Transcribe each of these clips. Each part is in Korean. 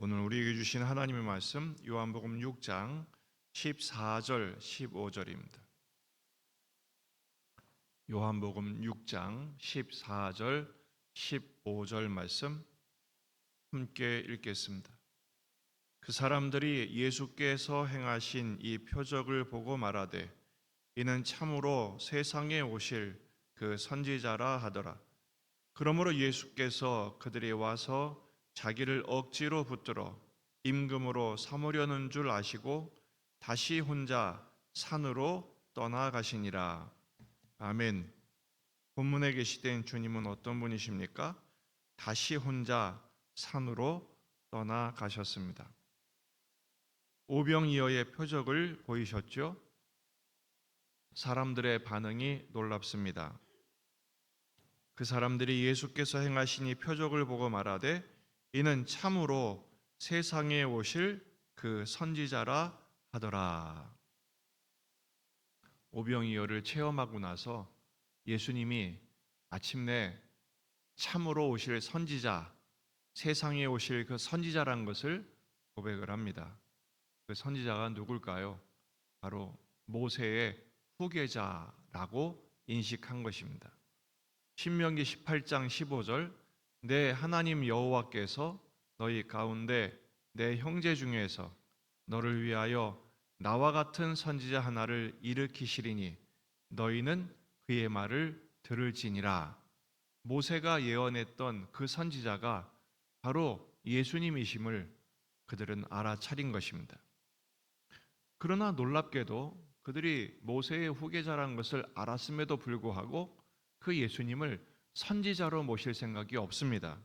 오늘 우리에게 주신 하나님의 말씀 요한복음 6장 14절 15절입니다. 요한복음 6장 14절 15절 말씀 함께 읽겠습니다. 그 사람들이 예수께서 행하신 이 표적을 보고 말하되 이는 참으로 세상에 오실 그 선지자라 하더라. 그러므로 예수께서 그들이 와서 자기를 억지로 붙들어 임금으로 삼으려는 줄 아시고 다시 혼자 산으로 떠나가시니라. 아멘. 본문에 계시된 주님은 어떤 분이십니까? 다시 혼자 산으로 떠나가셨습니다. 오병이어의 표적을 보이셨죠? 사람들의 반응이 놀랍습니다. 그 사람들이 예수께서 행하신 이 표적을 보고 말하되 이는 참으로 세상에 오실 그 선지자라 하더라. 오병이어를 체험하고 나서 예수님이 마침내 참으로 오실 선지자, 세상에 오실 그 선지자라는 것을 고백을 합니다. 그 선지자가 누굴까요? 바로 모세의 후계자라고 인식한 것입니다. 신명기 18장 15절 내 하나님 여호와께서 너희 가운데 내 형제 중에서 너를 위하여 나와 같은 선지자 하나를 일으키시리니 너희는 그의 말을 들을지니라. 모세가 예언했던 그 선지자가 바로 예수님이심을 그들은 알아차린 것입니다. 그러나 놀랍게도 그들이 모세의 후계자라는 것을 알았음에도 불구하고 그 예수님을 선지자로 모실 생각이 없습니다.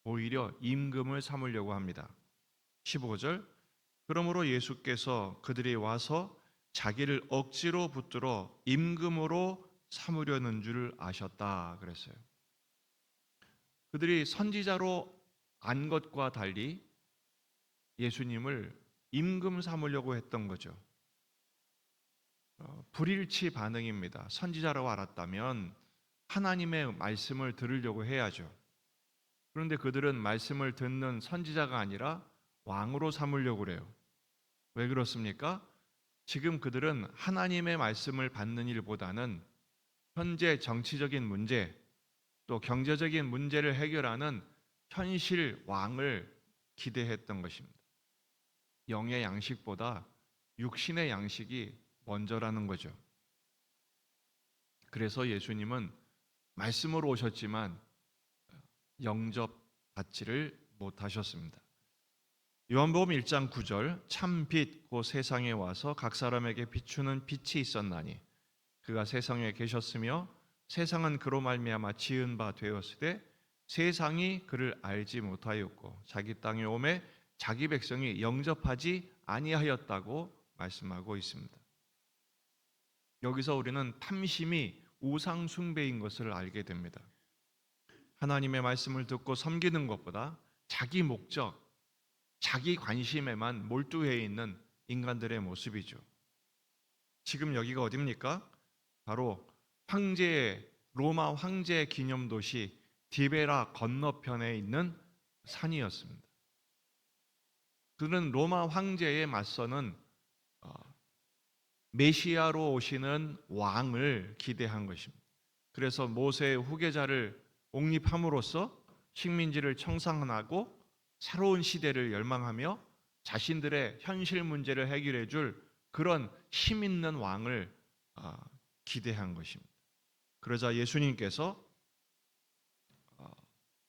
오히려 임금을 삼으려고 합니다. 15절 그러므로 예수께서 그들이 와서 자기를 억지로 붙들어 임금으로 삼으려는 줄 아셨다 그랬어요. 그들이 선지자로 안 것과 달리 예수님을 임금 삼으려고 했던 거죠. 불일치 반응입니다. 선지자라고 알았다면 하나님의 말씀을 들으려고 해야죠. 그런데 그들은 말씀을 듣는 선지자가 아니라 왕으로 삼으려고 그래요. 왜 그렇습니까? 지금 그들은 하나님의 말씀을 받는 일보다는 현재 정치적인 문제, 또 경제적인 문제를 해결하는 현실 왕을 기대했던 것입니다. 영의 양식보다 육신의 양식이 먼저라는 거죠. 그래서 예수님은 말씀으로 오셨지만 영접받지를 못하셨습니다. 요한복음 1장 9절 참 빛 곧 세상에 와서 각 사람에게 비추는 빛이 있었나니 그가 세상에 계셨으며 세상은 그로 말미암아 지은 바 되었으되 세상이 그를 알지 못하였고 자기 땅에 오매 자기 백성이 영접하지 아니하였다고 말씀하고 있습니다. 여기서 우리는 탐심이 우상 숭배인 것을 알게 됩니다. 하나님의 말씀을 듣고 섬기는 것보다 자기 목적, 자기 관심에만 몰두해 있는 인간들의 모습이죠. 지금 여기가 어디입니까? 바로 로마 황제의 기념도시 디베라 건너편에 있는 산이었습니다. 그는 로마 황제에 맞서는 메시아로 오시는 왕을 기대한 것입니다. 그래서 모세의 후계자를 옹립함으로써 식민지를 청산하고 새로운 시대를 열망하며 자신들의 현실 문제를 해결해 줄 그런 힘 있는 왕을 기대한 것입니다. 그러자 예수님께서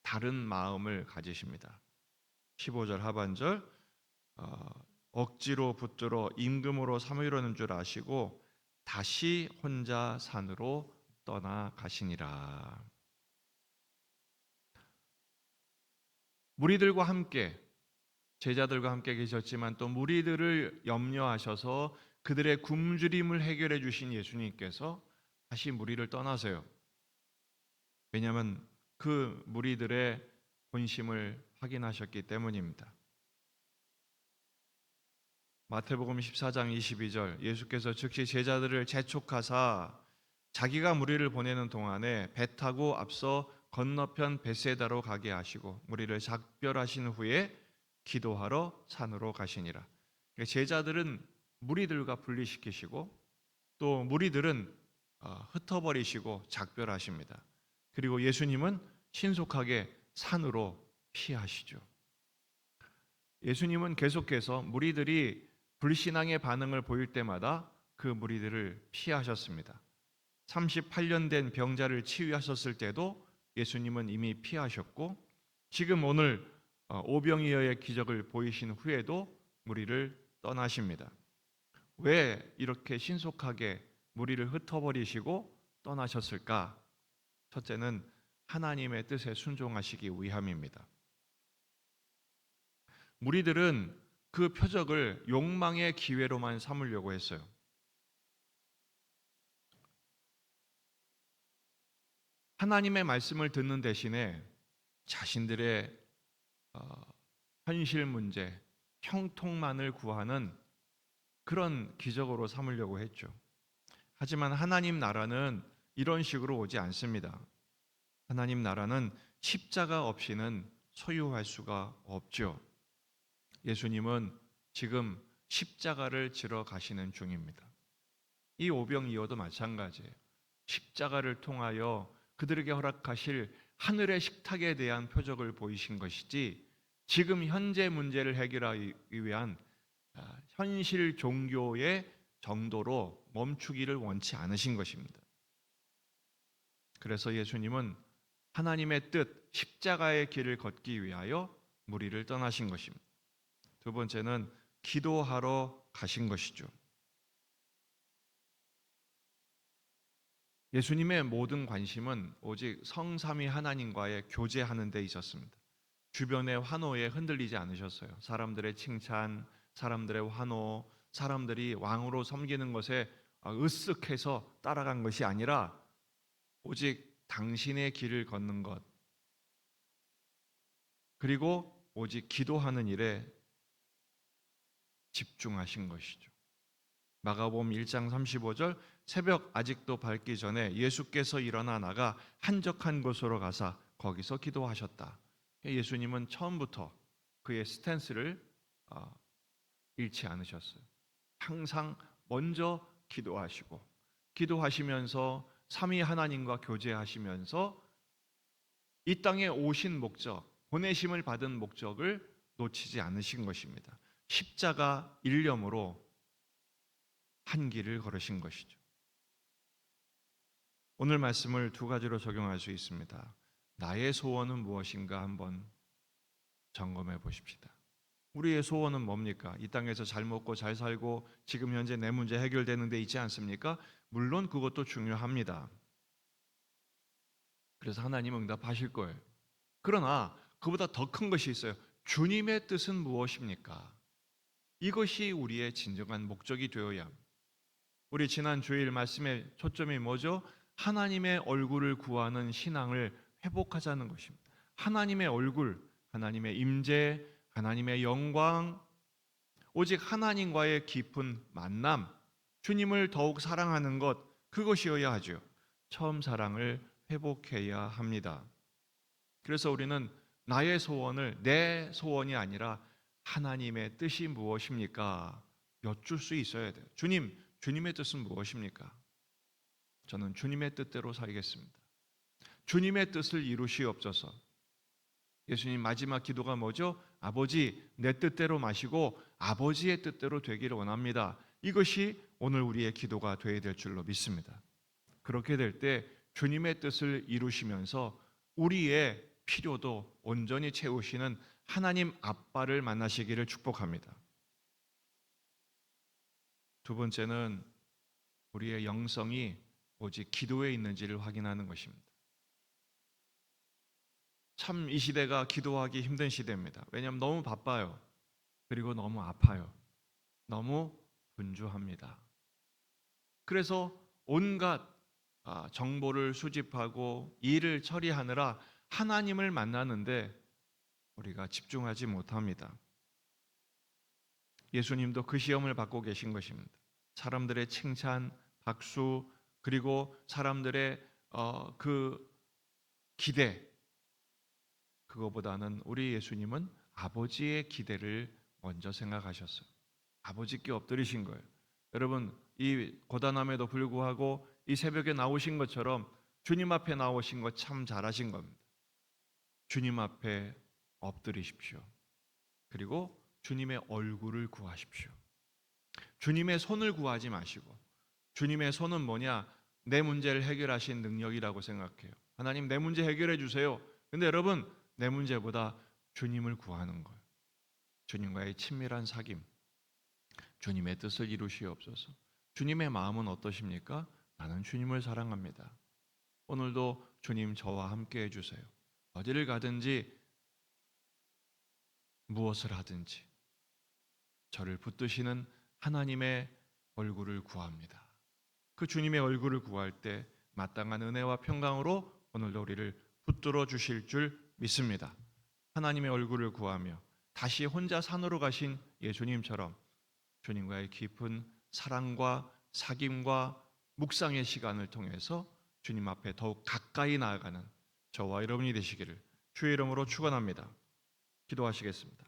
다른 마음을 가지십니다. 15절 하반절 억지로 붙들어 임금으로 삼으려는 줄 아시고 다시 혼자 산으로 떠나가시니라. 무리들과 함께 제자들과 함께 계셨지만 또 무리들을 염려하셔서 그들의 굶주림을 해결해 주신 예수님께서 다시 무리를 떠나세요. 왜냐하면 그 무리들의 본심을 확인하셨기 때문입니다. 마태복음 14장 22절 예수께서 즉시 제자들을 재촉하사 자기가 무리를 보내는 동안에 배 타고 앞서 건너편 벳세다로 가게 하시고 무리를 작별하신 후에 기도하러 산으로 가시니라. 제자들은 무리들과 분리시키시고 또 무리들은 흩어버리시고 작별하십니다. 그리고 예수님은 신속하게 산으로 피하시죠. 예수님은 계속해서 무리들이 불신앙의 반응을 보일 때마다 그 무리들을 피하셨습니다. 38년 된 병자를 치유하셨을 때도 예수님은 이미 피하셨고, 지금 오늘 오병이어의 기적을 보이신 후에도 무리를 떠나십니다. 왜 이렇게 신속하게 무리를 흩어버리시고 떠나셨을까? 첫째는 하나님의 뜻에 순종하시기 위함입니다. 무리들은 그 표적을 욕망의 기회로만 삼으려고 했어요. 하나님의 말씀을 듣는 대신에 자신들의 현실 문제, 형통만을 구하는 그런 기적으로 삼으려고 했죠. 하지만 하나님 나라는 이런 식으로 오지 않습니다. 하나님 나라는 십자가 없이는 소유할 수가 없죠. 예수님은 지금 십자가를 지러 가시는 중입니다. 이 오병이어도 마찬가지예요. 십자가를 통하여 그들에게 허락하실 하늘의 식탁에 대한 표적을 보이신 것이지, 지금 현재 문제를 해결하기 위한 현실 종교의 정도로 멈추기를 원치 않으신 것입니다. 그래서 예수님은 하나님의 뜻, 십자가의 길을 걷기 위하여 무리를 떠나신 것입니다. 두 번째는 기도하러 가신 것이죠. 예수님의 모든 관심은 오직 성삼위 하나님과의 교제하는 데 있었습니다. 주변의 환호에 흔들리지 않으셨어요. 사람들의 칭찬, 사람들의 환호, 사람들이 왕으로 섬기는 것에 으쓱해서 따라간 것이 아니라 오직 당신의 길을 걷는 것, 그리고 오직 기도하는 일에 집중하신 것이죠. 마가복음 1장 35절, 새벽 아직도 밝기 전에 예수께서 일어나 나가 한적한 곳으로 가사 거기서 기도하셨다. 예수님은 처음부터 그의 스탠스를 잃지 않으셨어요. 항상 먼저 기도하시고, 기도하시면서 삼위 하나님과 교제하시면서 이 땅에 오신 목적, 보내심을 받은 목적을 놓치지 않으신 것입니다. 십자가 일념으로 한 길을 걸으신 것이죠. 오늘 말씀을 두 가지로 적용할 수 있습니다. 나의 소원은 무엇인가 한번 점검해 보십시다. 우리의 소원은 뭡니까? 이 땅에서 잘 먹고 잘 살고 지금 현재 내 문제 해결되는 데 있지 않습니까? 물론 그것도 중요합니다. 그래서 하나님은 응답하실 거예요. 그러나 그보다 더 큰 것이 있어요. 주님의 뜻은 무엇입니까? 이것이 우리의 진정한 목적이 되어야 합니다. 우리 지난 주일 말씀의 초점이 뭐죠? 하나님의 얼굴을 구하는 신앙을 회복하자는 것입니다. 하나님의 얼굴, 하나님의 임재, 하나님의 영광, 오직 하나님과의 깊은 만남, 주님을 더욱 사랑하는 것, 그것이어야 하죠. 처음 사랑을 회복해야 합니다. 그래서 우리는 나의 소원을 내 소원이 아니라 하나님의 뜻이 무엇입니까? 여쭐 수 있어야 돼요. 주님의 뜻은 무엇입니까? 저는 주님의 뜻대로 살겠습니다. 주님의 뜻을 이루시옵소서. 예수님 마지막 기도가 뭐죠? 아버지, 내 뜻대로 마시고 아버지의 뜻대로 되기를 원합니다. 이것이 오늘 우리의 기도가 되어야 될 줄로 믿습니다. 그렇게 될 때 주님의 뜻을 이루시면서 우리의 필요도 온전히 채우시는 하나님 아빠를 만나시기를 축복합니다. 두 번째는 우리의 영성이 오직 기도에 있는지를 확인하는 것입니다. 참 이 시대가 기도하기 힘든 시대입니다. 왜냐하면 너무 바빠요. 그리고 너무 아파요. 너무 분주합니다. 그래서 온갖 정보를 수집하고 일을 처리하느라 하나님을 만나는데 우리가 집중하지 못합니다. 예수님도 그 시험을 받고 계신 것입니다. 사람들의 칭찬, 박수, 그리고 사람들의 그 기대, 그거보다는 우리 예수님은 아버지의 기대를 먼저 생각하셨어요. 아버지께 엎드리신 거예요. 여러분, 이 고단함에도 불구하고 이 새벽에 나오신 것처럼 주님 앞에 나오신 거 참 잘하신 겁니다. 주님 앞에 엎드리십시오. 그리고 주님의 얼굴을 구하십시오. 주님의 손을 구하지 마시고, 주님의 손은 뭐냐? 내 문제를 해결하신 능력이라고 생각해요. 하나님, 내 문제 해결해 주세요. 근데 여러분, 내 문제보다 주님을 구하는 거예요. 주님과의 친밀한 사귐, 주님의 뜻을 이루시옵소서. 주님의 마음은 어떠십니까? 나는 주님을 사랑합니다. 오늘도 주님 저와 함께 해주세요. 어디를 가든지 무엇을 하든지 저를 붙드시는 하나님의 얼굴을 구합니다. 그 주님의 얼굴을 구할 때 마땅한 은혜와 평강으로 오늘도 우리를 붙들어 주실 줄 믿습니다. 하나님의 얼굴을 구하며 다시 혼자 산으로 가신 예수님처럼 주님과의 깊은 사랑과 사귐과 묵상의 시간을 통해서 주님 앞에 더욱 가까이 나아가는 저와 여러분이 되시기를 주의 이름으로 축원합니다. 기도하시겠습니다.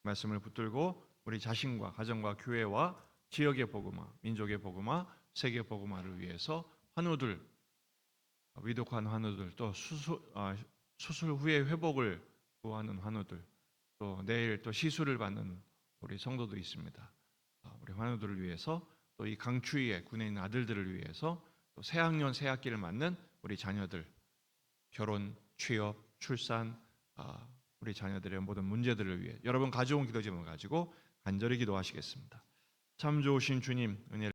말씀을 붙들고 우리 자신과 가정과 교회와 지역의 복음화, 민족의 복음화, 세계 복음화를 위해서 환우들, 위독한 환우들, 또 수술 후에 회복을 구하는 환우들, 또 내일 또 시술을 받는 우리 성도도 있습니다. 우리 환우들을 위해서, 또 이 강추위에 군에 있는 아들들을 위해서, 또 새학년 새학기를 맞는 우리 자녀들, 결혼, 취업, 출산, 우리 자녀들의 모든 문제들을 위해 여러분 가져온 기도 제목을 가지고 간절히 기도하시겠습니다. 참 좋으신 주님, 은혜를